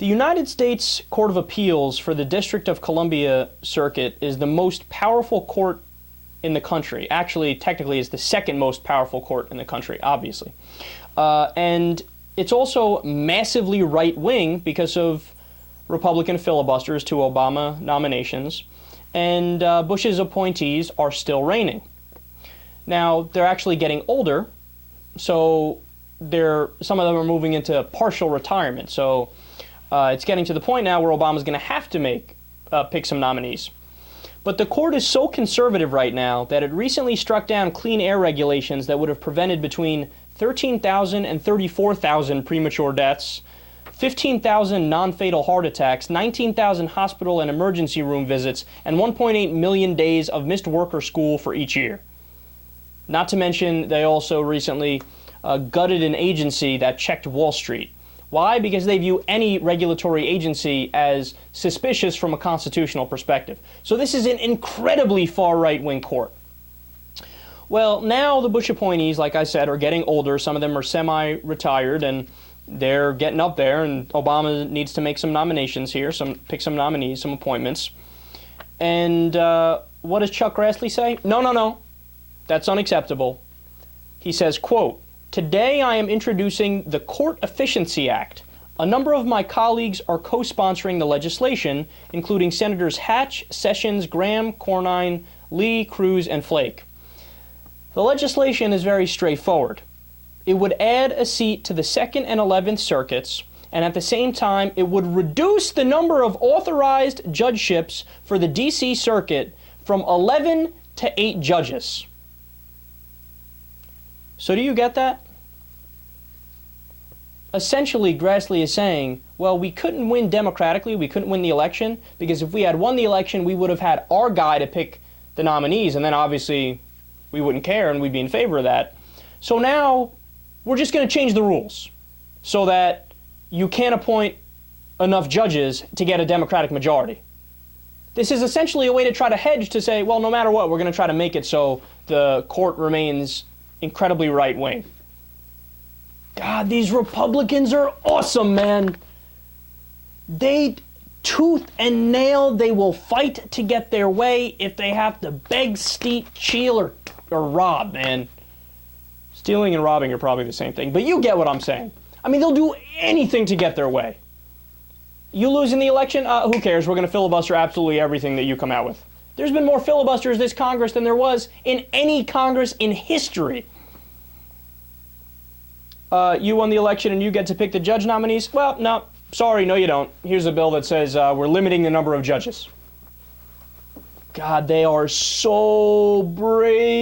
The United States Court of Appeals for the District of Columbia Circuit is the most powerful court in the country. Actually, technically, it's the second most powerful court in the country, obviously. And it's also massively right-wing because of Republican filibusters to Obama nominations. And Bush's appointees are still reigning. Now, they're actually getting older, so some of them are moving into partial retirement. So it's getting to the point now where Obama's going to have to pick some nominees. But the court is so conservative right now that it recently struck down clean air regulations that would have prevented between 13,000 and 34,000 premature deaths, 15,000 non-fatal heart attacks, 19,000 hospital and emergency room visits, and 1.8 million days of missed work or school for each year. Not to mention, they also recently gutted an agency that checked Wall Street. Why? Because they view any regulatory agency as suspicious from a constitutional perspective. So this is an incredibly far right-wing court. Well, now the Bush appointees, like I said, are getting older. Some of them are semi-retired, and they're getting up there, and Obama needs to make some nominations here, pick some nominees, some appointments. And what does Chuck Grassley say? No, that's unacceptable. He says, quote, "Today I am introducing the Court Efficiency Act. A number of my colleagues are co-sponsoring the legislation, including Senators Hatch, Sessions, Graham, Cornyn, Lee, Cruz, and Flake. The legislation is very straightforward. It would add a seat to the 2nd and 11th circuits, and at the same time, it would reduce the number of authorized judgeships for the D.C. Circuit from 11 to 8 judges." So do you get that? Essentially, Grassley is saying, well, we couldn't win democratically, we couldn't win the election, because if we had won the election, we would have had our guy to pick the nominees, and then obviously we wouldn't care and we'd be in favor of that. So now we're just going to change the rules so that you can't appoint enough judges to get a Democratic majority. This is essentially a way to try to hedge to say, well, no matter what, we're going to try to make it so the court remains incredibly right-wing. God, these Republicans are awesome, man. They, tooth and nail, they will fight to get their way if they have to beg, steal, or rob, man. Stealing and robbing are probably the same thing, but you get what I'm saying. I mean, they'll do anything to get their way. You lose in the election? Who cares? We're going to filibuster absolutely everything that you come out with. There's been more filibusters this Congress than there was in any Congress in history. You won the election and you get to pick the judge nominees? Well, no, sorry, no you don't. Here's a bill that says we're limiting the number of judges. God, they are so brave.